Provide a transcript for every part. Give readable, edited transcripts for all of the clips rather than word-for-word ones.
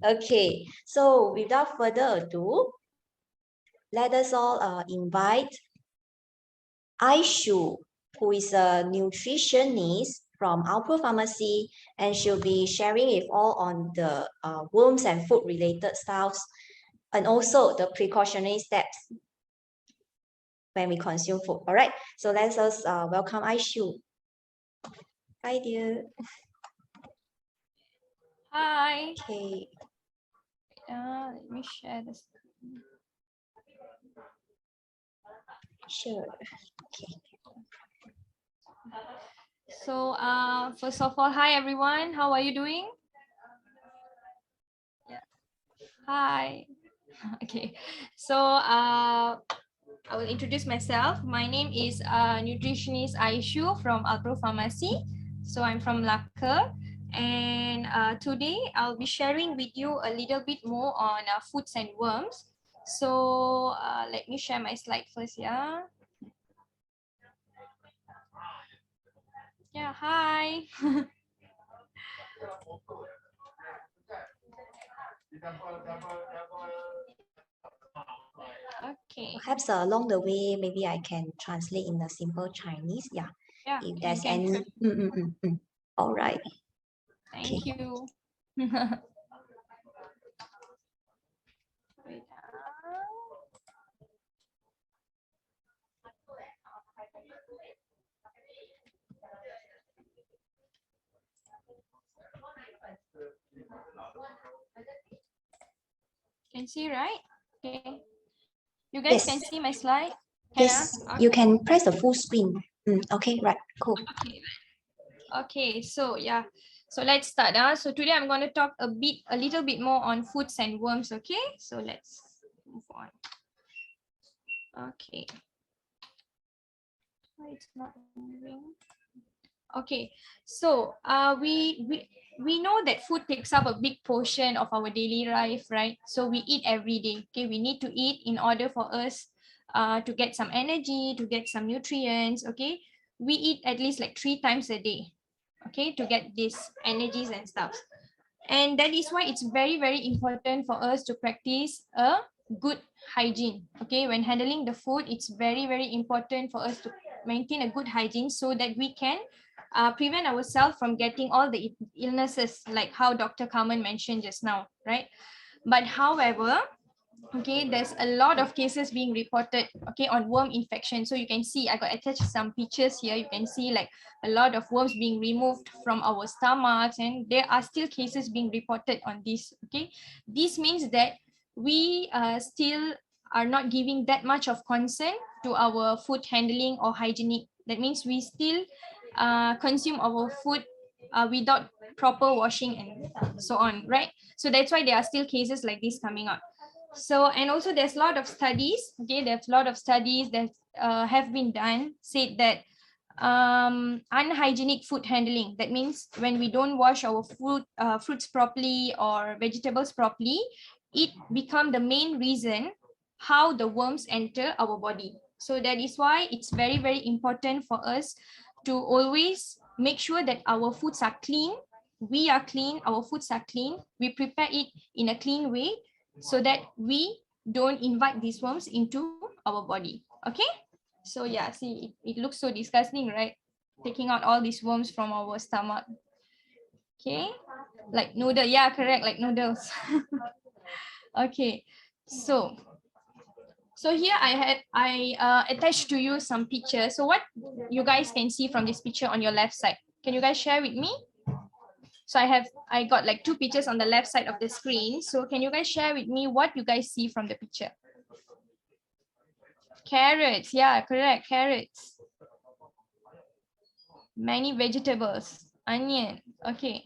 Okay, so without further ado, let us all invite Aishu, who is a nutritionist from Alpro Pharmacy, and she'll be sharing with all on the worms and food related stuffs, and also the precautionary steps when we consume food. All right, so let us welcome Aishu. Hi, dear. Hi. Okay. Let me share this. Sure. Okay. So, first of all, hi everyone. How are you doing? Yeah. Hi. Okay. So, I will introduce myself. My name is nutritionist Aishu from Alpro Pharmacy. So, I'm from Malacca. And today I'll be sharing with you a little bit more on foods and worms. So, let me share my slide first. Yeah. Yeah, hi. Okay. Perhaps along the way, maybe I can translate in a simple Chinese. Yeah. Yeah, If you there's can. any. All right. Thank you. Wait, Can see, right? Okay. You guys can see my slide? Yes, Okay. you can press the full screen. Okay, right, cool. Okay, so yeah. So let's start. So today I'm going to talk a little bit more on foods and worms. Okay, so let's move on. Okay. It's not moving. Okay, so we know that food takes up a big portion of our daily life, right? So we eat every day. Okay, we need to eat in order for us to get some energy, to get some nutrients. Okay, we eat at least like 3 times a day, okay, to get these energies and stuff. And that is why it's very, very important for us to practice a good hygiene. Okay, when handling the food, it's very, very important for us to maintain a good hygiene so that we can prevent ourselves from getting all the illnesses, like how Dr. Carmen mentioned just now, right? But however, okay, there's a lot of cases being reported, okay, on worm infection. So you can see I got attached some pictures here. You can see like a lot of worms being removed from our stomachs, and there are still cases being reported on this. Okay, this means that we still are not giving that much of concern to our food handling or hygienic. That means we still consume our food without proper washing and so on, right? So that's why there are still cases like this coming up. So, and also there's a lot of studies, okay, there's a lot of studies that have been done, said that unhygienic food handling, that means when we don't wash our fruits properly or vegetables properly, it become the main reason how the worms enter our body. So that is why it's very, very important for us to always make sure that our foods are clean, we are clean, our foods are clean, we prepare it in a clean way, so that we don't invite these worms into our body. Okay, so yeah, see, it looks so disgusting, right? Taking out all these worms from our stomach. Okay, like noodle, yeah, correct, like noodles. Okay, so here I attached to you some pictures. So what you guys can see from this picture on your left side, can you guys share with me? So I got like 2 pictures on the left side of the screen. So can you guys share with me what you guys see from the picture? Carrots, yeah, correct, carrots. Many vegetables, onion, okay.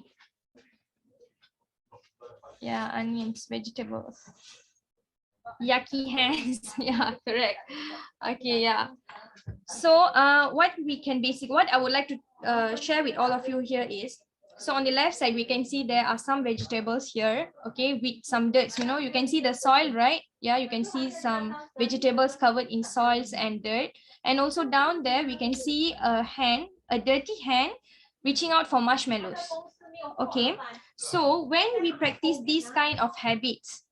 Yeah, onions, vegetables. Yucky hands, yeah, correct. Okay, yeah. So what I would like to share with all of you here is, so on the left side, we can see there are some vegetables here, okay, with some dirt. You know, you can see the soil, right? Yeah, you can see some vegetables covered in soils and dirt. And also down there, we can see a hand, a dirty hand, reaching out for marshmallows. Okay, so when we practice these kind of habits,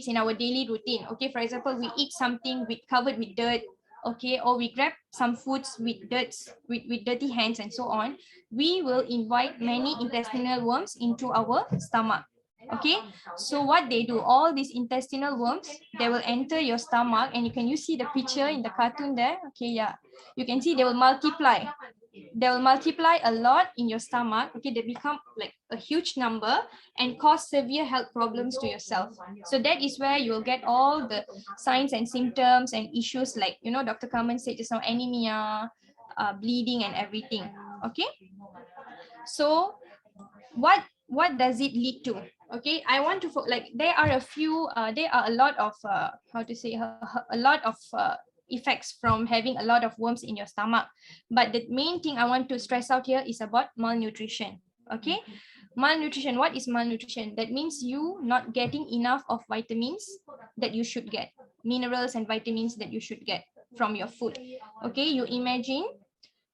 in our daily routine, okay, for example, we eat something covered with dirt, okay, or we grab some foods with with dirty hands and so on, we will invite many intestinal worms into our stomach. Okay, so what they do, all these intestinal worms, they will enter your stomach, and you see the picture in the cartoon there. Okay, yeah, you can see they will multiply. They will multiply a lot in your stomach. Okay, they become like a huge number and cause severe health problems to yourself. So that is where you will get all the signs and symptoms and issues like, you know, Dr. Carmen said just now, anemia, bleeding and everything. Okay, so what does it lead to? Okay, I want to like there are a lot of how to say, a lot of effects from having a lot of worms in your stomach, but the main thing I want to stress out here is about malnutrition. Okay, malnutrition. What is malnutrition? That means you not getting enough of vitamins that you should get, minerals and vitamins that you should get from your food. Okay, you imagine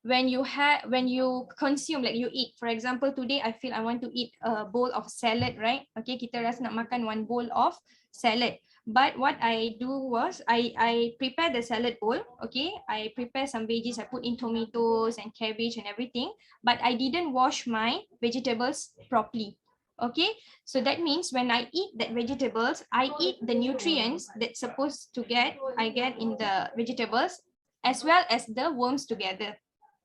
when you consume, like you eat, for example, today I feel I want to eat a bowl of salad, right? Okay, kita rasa nak makan one bowl of salad, but what I do was I prepare the salad bowl. Okay, I prepare some veggies, I put in tomatoes and cabbage and everything, but I didn't wash my vegetables properly. Okay, so that means when I eat that vegetables, I eat the nutrients that's supposed to I get in the vegetables as well as the worms together.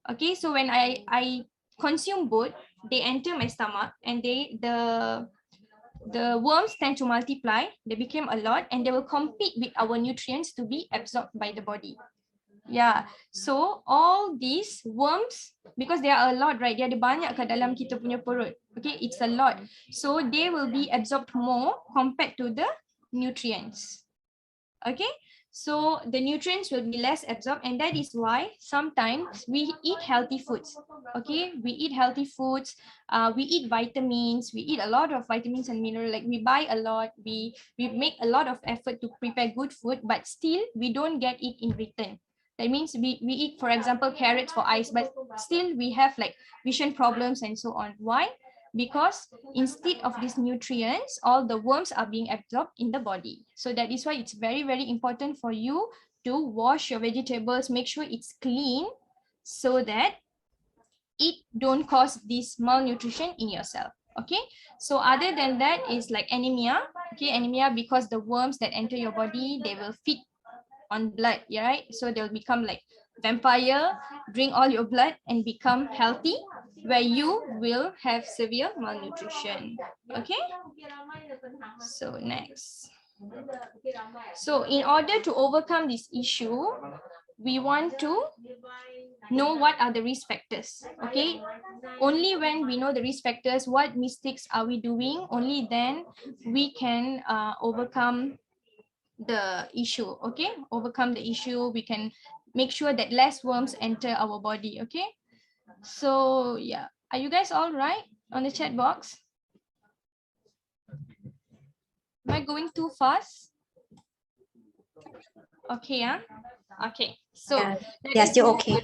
Okay, so when I consume both, they enter my stomach, and the worms tend to multiply. They became a lot, and they will compete with our nutrients to be absorbed by the body. Yeah, so all these worms, because there are a lot, right? Dia ada banyak kat dalam kita punya perut. Okay, it's a lot. So they will be absorbed more compared to the nutrients. Okay, so the nutrients will be less absorbed, and that is why sometimes we eat healthy foods. Okay, we eat healthy foods, we eat vitamins, we eat a lot of vitamins and minerals, like we buy a lot, we make a lot of effort to prepare good food, but still we don't get it in return. That means we eat, for example, carrots for eyes, but still we have like vision problems and so on. Why? Because instead of these nutrients, all the worms are being absorbed in the body. So that is why it's very, very important for you to wash your vegetables, make sure it's clean, so that it don't cause this malnutrition in yourself. Okay, so other than that is like anemia. Okay, anemia because the worms that enter your body, they will feed on blood, yeah, right? So they'll become like vampire, drink all your blood and become healthy, where you will have severe malnutrition. Okay, so next. So in order to overcome this issue, we want to know what are the risk factors. Okay, only when we know the risk factors, what mistakes are we doing, only then we can overcome the issue. Okay, overcome the issue, we can make sure that less worms enter our body. Okay, so yeah, are you guys all right on the chat box? Am I going too fast? Okay, yeah. Okay, so yeah, still okay.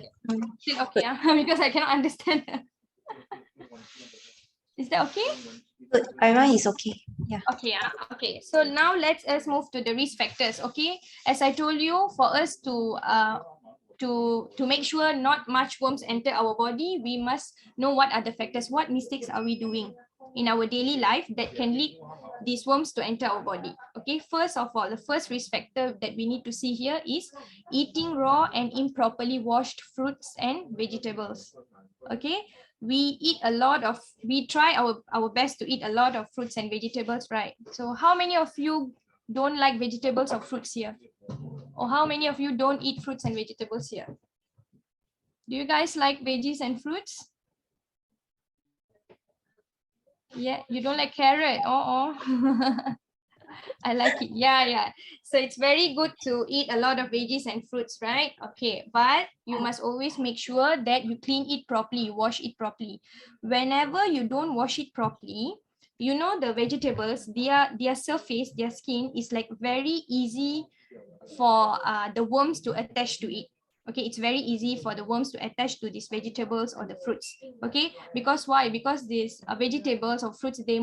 Still okay, yeah. Because I cannot understand. Is that okay? Good. Everyone is okay. Yeah. Okay, yeah. Okay, so now let's move to the risk factors. Okay, as I told you, for us to make sure not much worms enter our body, we must know what are the factors, what mistakes are we doing in our daily life that can lead these worms to enter our body. Okay, first of all, the first risk factor that we need to see here is eating raw and improperly washed fruits and vegetables. Okay, we try our best to eat a lot of fruits and vegetables, right? So how many of you don't like vegetables or fruits here? Or how many of you don't eat fruits and vegetables here? Do you guys like veggies and fruits? Yeah, you don't like carrot? Oh. I like it. Yeah. So it's very good to eat a lot of veggies and fruits, right? Okay, but you must always make sure that you clean it properly, you wash it properly. Whenever you don't wash it properly, you know, the vegetables, their surface, their skin is like very easy for the worms to attach to it. Okay, it's very easy for the worms to attach to these vegetables or the fruits. Okay, because why? Because these vegetables or fruits, they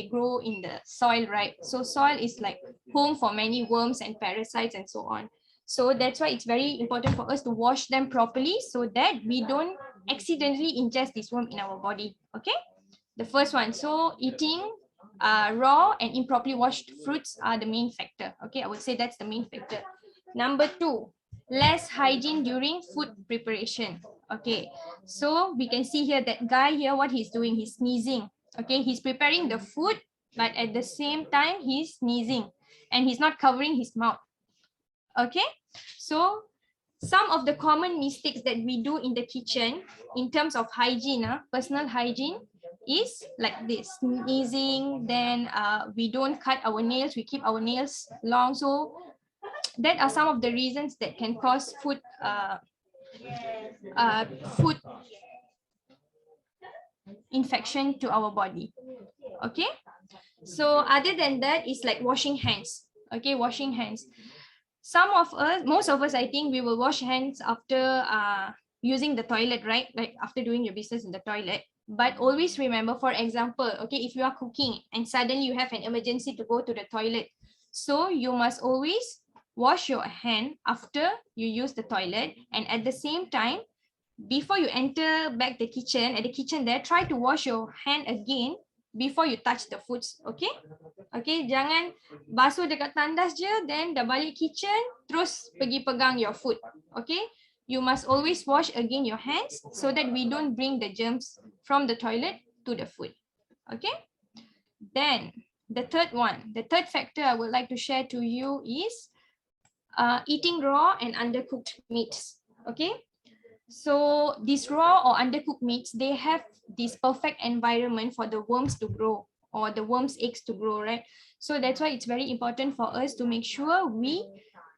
grow in the soil, right? So soil is like home for many worms and parasites and so on. So that's why it's very important for us to wash them properly so that we don't accidentally ingest this worm in our body. Okay, the first one. So eating raw and improperly washed fruits are the main factor. Okay, I would say that's the main factor. Number 2, less hygiene during food preparation. Okay, so we can see here that guy here, what he's doing, he's sneezing. Okay, he's preparing the food, but at the same time he's sneezing and he's not covering his mouth. Okay, so some of the common mistakes that we do in the kitchen in terms of hygiene, personal hygiene, is like this: sneezing, then we don't cut our nails, we keep our nails long. So that are some of the reasons that can cause food infection to our body. Okay, so other than that is like washing hands. Okay, washing hands. Some of us, most of us, I think we will wash hands after using the toilet, right? Like after doing your business in the toilet. But always remember, for example, okay, if you are cooking and suddenly you have an emergency to go to the toilet, so you must always wash your hand after you use the toilet, and at the same time, before you enter back the kitchen, at the kitchen there, try to wash your hand again before you touch the foods. Okay, okay, jangan basuh dekat tandas je, then dah balik kitchen terus pergi pegang your food. Okay, you must always wash again your hands so that we don't bring the germs from the toilet to the food. Okay, then the third one, the third factor I would like to share to you is eating raw and undercooked meats. Okay, so these raw or undercooked meats, they have this perfect environment for the worms to grow, or the worms' eggs to grow, right? So that's why it's very important for us to make sure we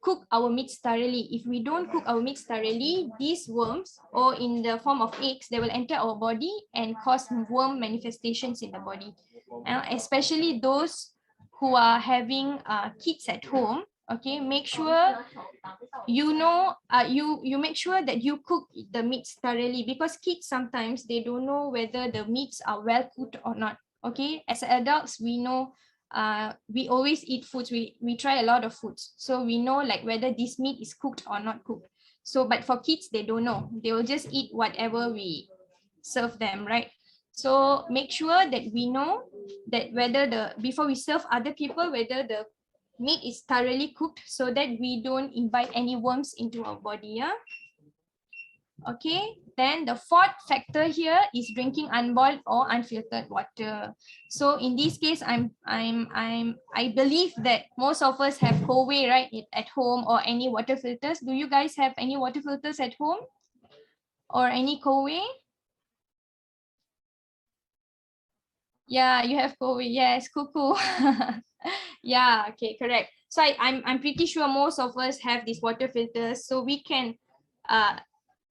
cook our meats thoroughly. If we don't cook our meats thoroughly, these worms, or in the form of eggs, they will enter our body and cause worm manifestations in the body. Especially those who are having kids at home. Okay, make sure you make sure that you cook the meats thoroughly, because kids sometimes they don't know whether the meats are well cooked or not. Okay, as adults we know, we always eat foods, we try a lot of foods, so we know like whether this meat is cooked or not cooked. So but for kids, they don't know, they will just eat whatever we serve them, right? So make sure that we know that whether before we serve other people, whether the meat is thoroughly cooked, so that we don't invite any worms into our body. Yeah. Okay, then the fourth factor here is drinking unboiled or unfiltered water. So in this case, I believe that most of us have Kowe, right, at home, or any water filters. Do you guys have any water filters at home or any Kowe? Yeah, you have Kowe. Yes, cuckoo. Yeah, okay, correct. So I'm pretty sure most of us have these water filters, so we can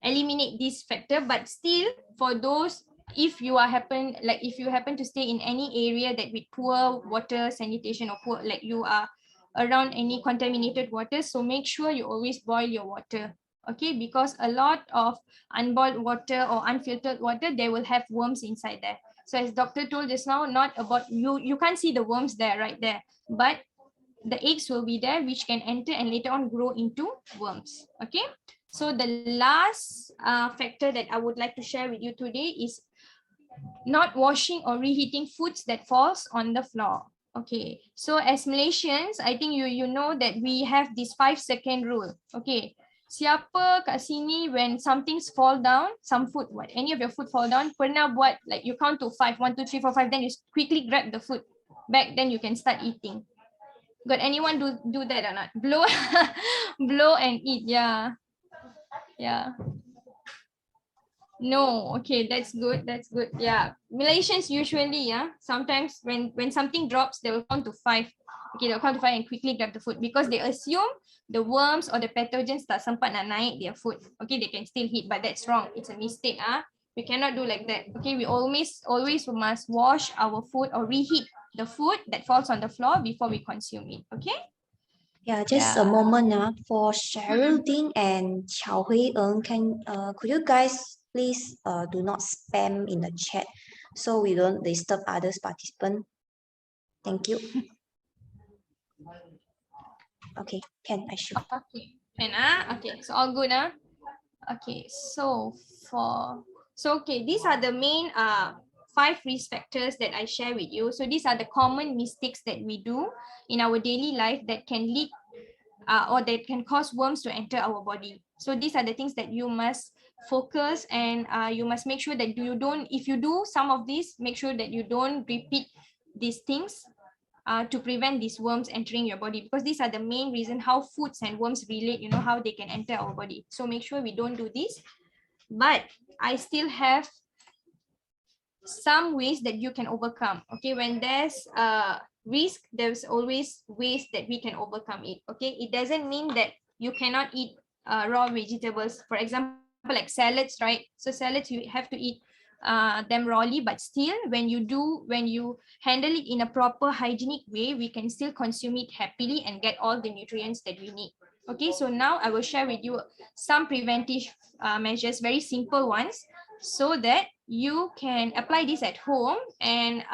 eliminate this factor. But still, for those, if you happen to stay in any area that with poor water sanitation, or poor, like you are around any contaminated water, so make sure you always boil your water. Okay, because a lot of unboiled water or unfiltered water, they will have worms inside there. So as doctor told just now, not about you can't see the worms there, right there, but the eggs will be there, which can enter and later on grow into worms. Okay, so the last factor that I would like to share with you today is not washing or reheating foods that falls on the floor. Okay, so as Malaysians, I think you know that we have this 5-second rule. Okay, siapa kat sini when something's fall down, some food, any of your food fall down, pernah buat like you count to 5, 1, 2, 3, 4, 5, then you quickly grab the food back, then you can start eating. Got anyone do that or not? Blow, blow and eat. Yeah, yeah. No, okay, that's good. That's good. Yeah, Malaysians usually, sometimes when something drops, they will count to 5. Okay, they'll count to 5 and quickly grab the food, because they assume the worms or the pathogens tak sempat nak naik their food. Okay, they can still hit, but that's wrong. It's a mistake. We cannot do like that. Okay, we always must wash our food or reheat the food that falls on the floor before we consume it. Okay. Yeah, just a moment for Cheryl Ding and Chao Hui Eng. Could you guys please do not spam in the chat so we don't disturb others participants? Thank you. Okay, I should. Okay, okay, so all good okay, so okay, these are the main 5 risk factors that I share with you. So these are the common mistakes that we do in our daily life that can lead or that can cause worms to enter our body. So these are the things that you must focus, and you must make sure that you don't, if you do some of these, make sure that you don't repeat these things to prevent these worms entering your body, because these are the main reason how foods and worms relate, how they can enter our body. So make sure we don't do this. But I still have some ways that you can overcome. Okay, when there's a risk, there's always ways that we can overcome it. Okay, it doesn't mean that you cannot eat raw vegetables, for example, like salads, right? So salads, you have to eat them rawly, but still when you handle it in a proper hygienic way, we can still consume it happily and get all the nutrients that we need. Okay, so now I will share with you some preventive measures, very simple ones, so that you can apply this at home and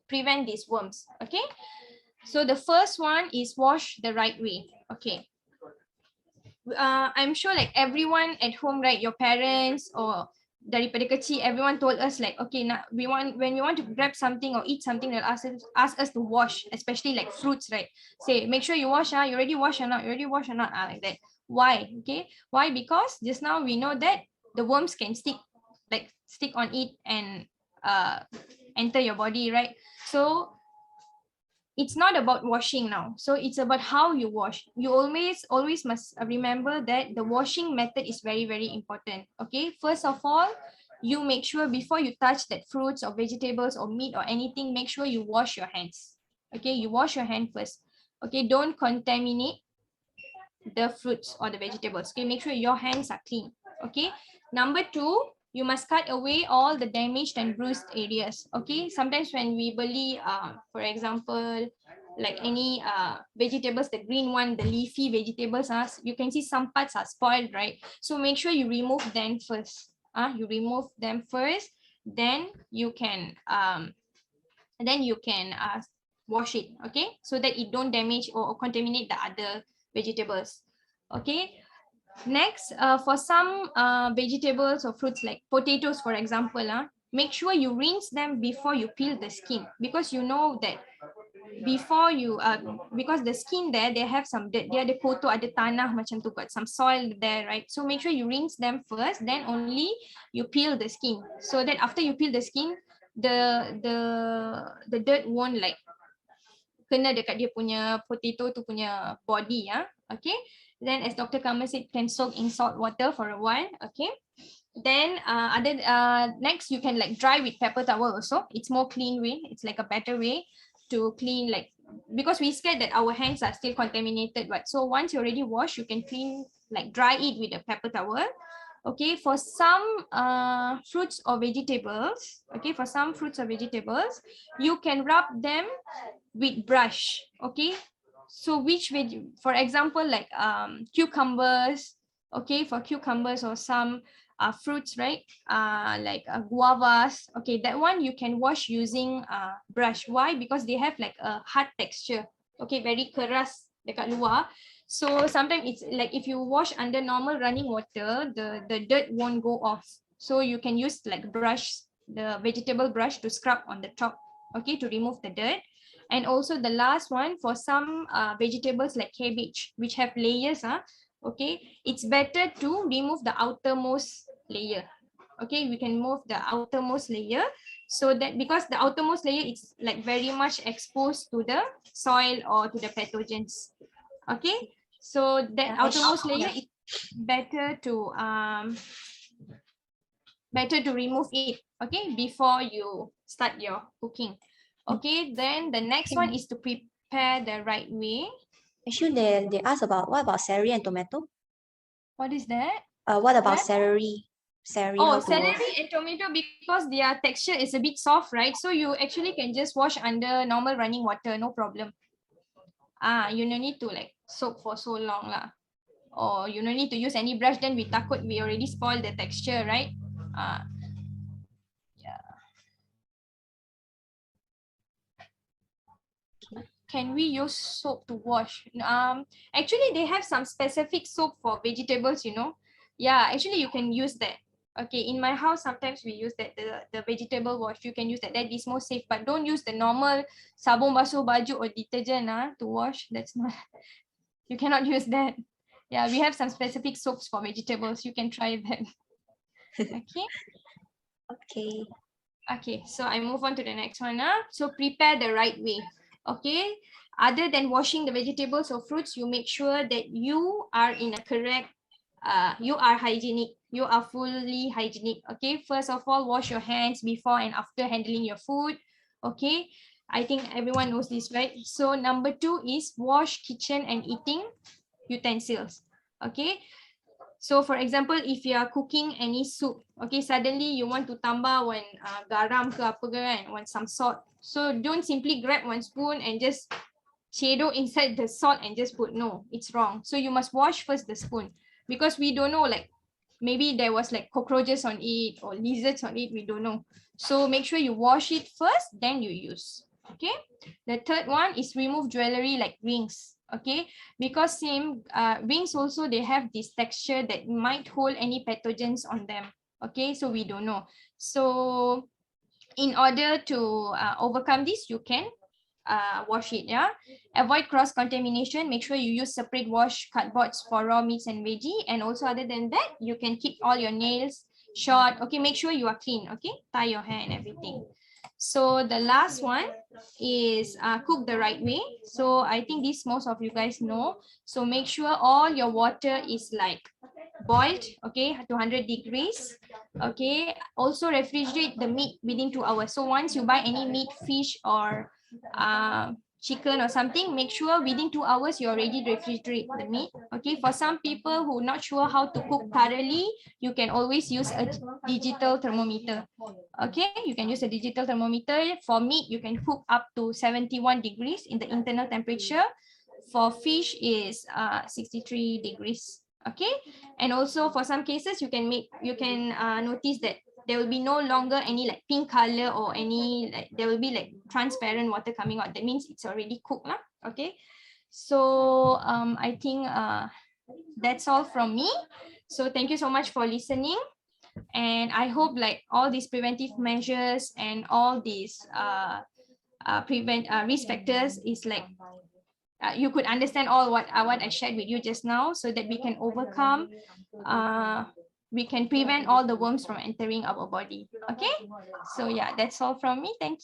prevent these worms. Okay, so the first one is wash the right way. Okay, I'm sure like everyone at home, right, your parents or daripada kecil, everyone told us like, okay, now when we want to grab something or eat something, they'll ask us to wash, especially like fruits, right? Say, make sure you wash, you already wash or not, like that. Why? Okay, why? Because just now we know that the worms can stick on it and enter your body, right? So it's not about washing now, so it's about how you wash. You always must remember that the washing method is very, very important. Okay, first of all, you make sure before you touch that fruits or vegetables or meat or anything, make sure you wash your hands. Okay, you wash your hand first. Okay, don't contaminate the fruits or the vegetables. Okay, make sure your hands are clean. Okay, number 2, you must cut away all the damaged and bruised areas. Okay, sometimes when we beli for example, like any vegetables, the green one, the leafy vegetables, you can see some parts are spoiled, right? So make sure you remove them first. Then you can wash it. Okay, so that it don't damage or contaminate the other vegetables. Okay, next, for some vegetables or fruits like potatoes, for example, make sure you rinse them before you peel the skin, because you know that before you because the skin there, they have some dirt, dia ada kotor, ada tanah macam tu, got some soil there, right? So make sure you rinse them first, then only you peel the skin, so that after you peel the skin, the dirt won't like kena dekat dia punya potato tu punya body. Okay, then as Dr. Kamal said, can soak in salt water for a while. Okay, then next you can like dry with paper towel also. It's more clean way, it's like a better way to clean, like, because we scared that our hands are still contaminated, but so once you already wash, you can clean, like dry it with a paper towel. Okay, for some fruits or vegetables, you can rub them with brush. Okay, so for example, like cucumbers. Okay, for cucumbers or some fruits, right, like guavas. Okay, that one you can wash using brush. Why? Because they have like a hard texture. Okay, very keras dekat luar. So sometimes it's like if you wash under normal running water, the dirt won't go off. So you can use like brush, the vegetable brush, to scrub on the top. Okay, to remove the dirt. And also the last one, for some vegetables like cabbage, which have layers, okay, it's better to remove the outermost layer. Okay, we can move the outermost layer, so that because the outermost layer is like very much exposed to the soil or to the pathogens. Okay, so that outermost layer is better to remove it, okay, before you start your cooking. Okay, then the next one is to prepare the right way. Actually, they ask about what about celery and tomato? What is that? What about celery? Celery and tomato, because their texture is a bit soft, right? So you actually can just wash under normal running water, no problem. You no need to like soap for so long lah. Or you don't need to use any brush, then we takut we already spoiled the texture, right? Yeah. Can we use soap to wash? Actually, they have some specific soap for vegetables, you know. Yeah, actually you can use that. Okay, in my house, sometimes we use that, the vegetable wash. You can use that. That is more safe, but don't use the normal sabun basuh baju or detergent to wash. That's not, you cannot use that. Yeah, we have some specific soaps for vegetables. You can try that. Okay. Okay. Okay, so I move on to the next one. So prepare the right way. Okay, other than washing the vegetables or fruits, you make sure that you are in a correct, you are hygienic. You are fully hygienic. Okay, first of all, wash your hands before and after handling your food. Okay, I think everyone knows this, right? So number 2 is wash kitchen and eating utensils. Okay, so for example, if you are cooking any soup, okay, suddenly you want to tambah one garam ke apa ke kan, want some salt. So don't simply grab one spoon and just cedok inside the salt and just put. No, it's wrong. So you must wash first the spoon, because we don't know, like maybe there was like cockroaches on it or lizards on it, we don't know. So make sure you wash it first, then you use. Okay, the third one is remove jewelry like rings. Okay, because same rings also, they have this texture that might hold any pathogens on them. Okay, so we don't know. So in order to overcome this, you can wash it. Yeah, avoid cross contamination. Make sure you use separate wash cardboards for raw meats and veggie. And also, other than that, you can keep all your nails short. Okay, make sure you are clean. Okay, tie your hair and everything. So the last one is cook the right way. So I think this most of you guys know. So make sure all your water is like boiled, okay, to 100 degrees. Okay, also refrigerate the meat within 2 hours. So once you buy any meat, fish, or chicken or something, make sure within 2 hours you already refrigerate the meat. Okay, for some people who not sure how to cook thoroughly, you can always use a digital thermometer. Okay, you can use a digital thermometer. For meat, you can cook up to 71 degrees in the internal temperature. For fish is 63 degrees. Okay, and also for some cases you can notice that there will be no longer any like pink color or any, like there will be like transparent water coming out. That means it's already cooked lah. Okay, so I think that's all from me. So thank you so much for listening, and I hope like all these preventive measures and all these risk factors is like you could understand all what I shared with you just now, so that we can overcome, we can prevent all the worms from entering our body. Okay, so yeah, that's all from me. Thank you.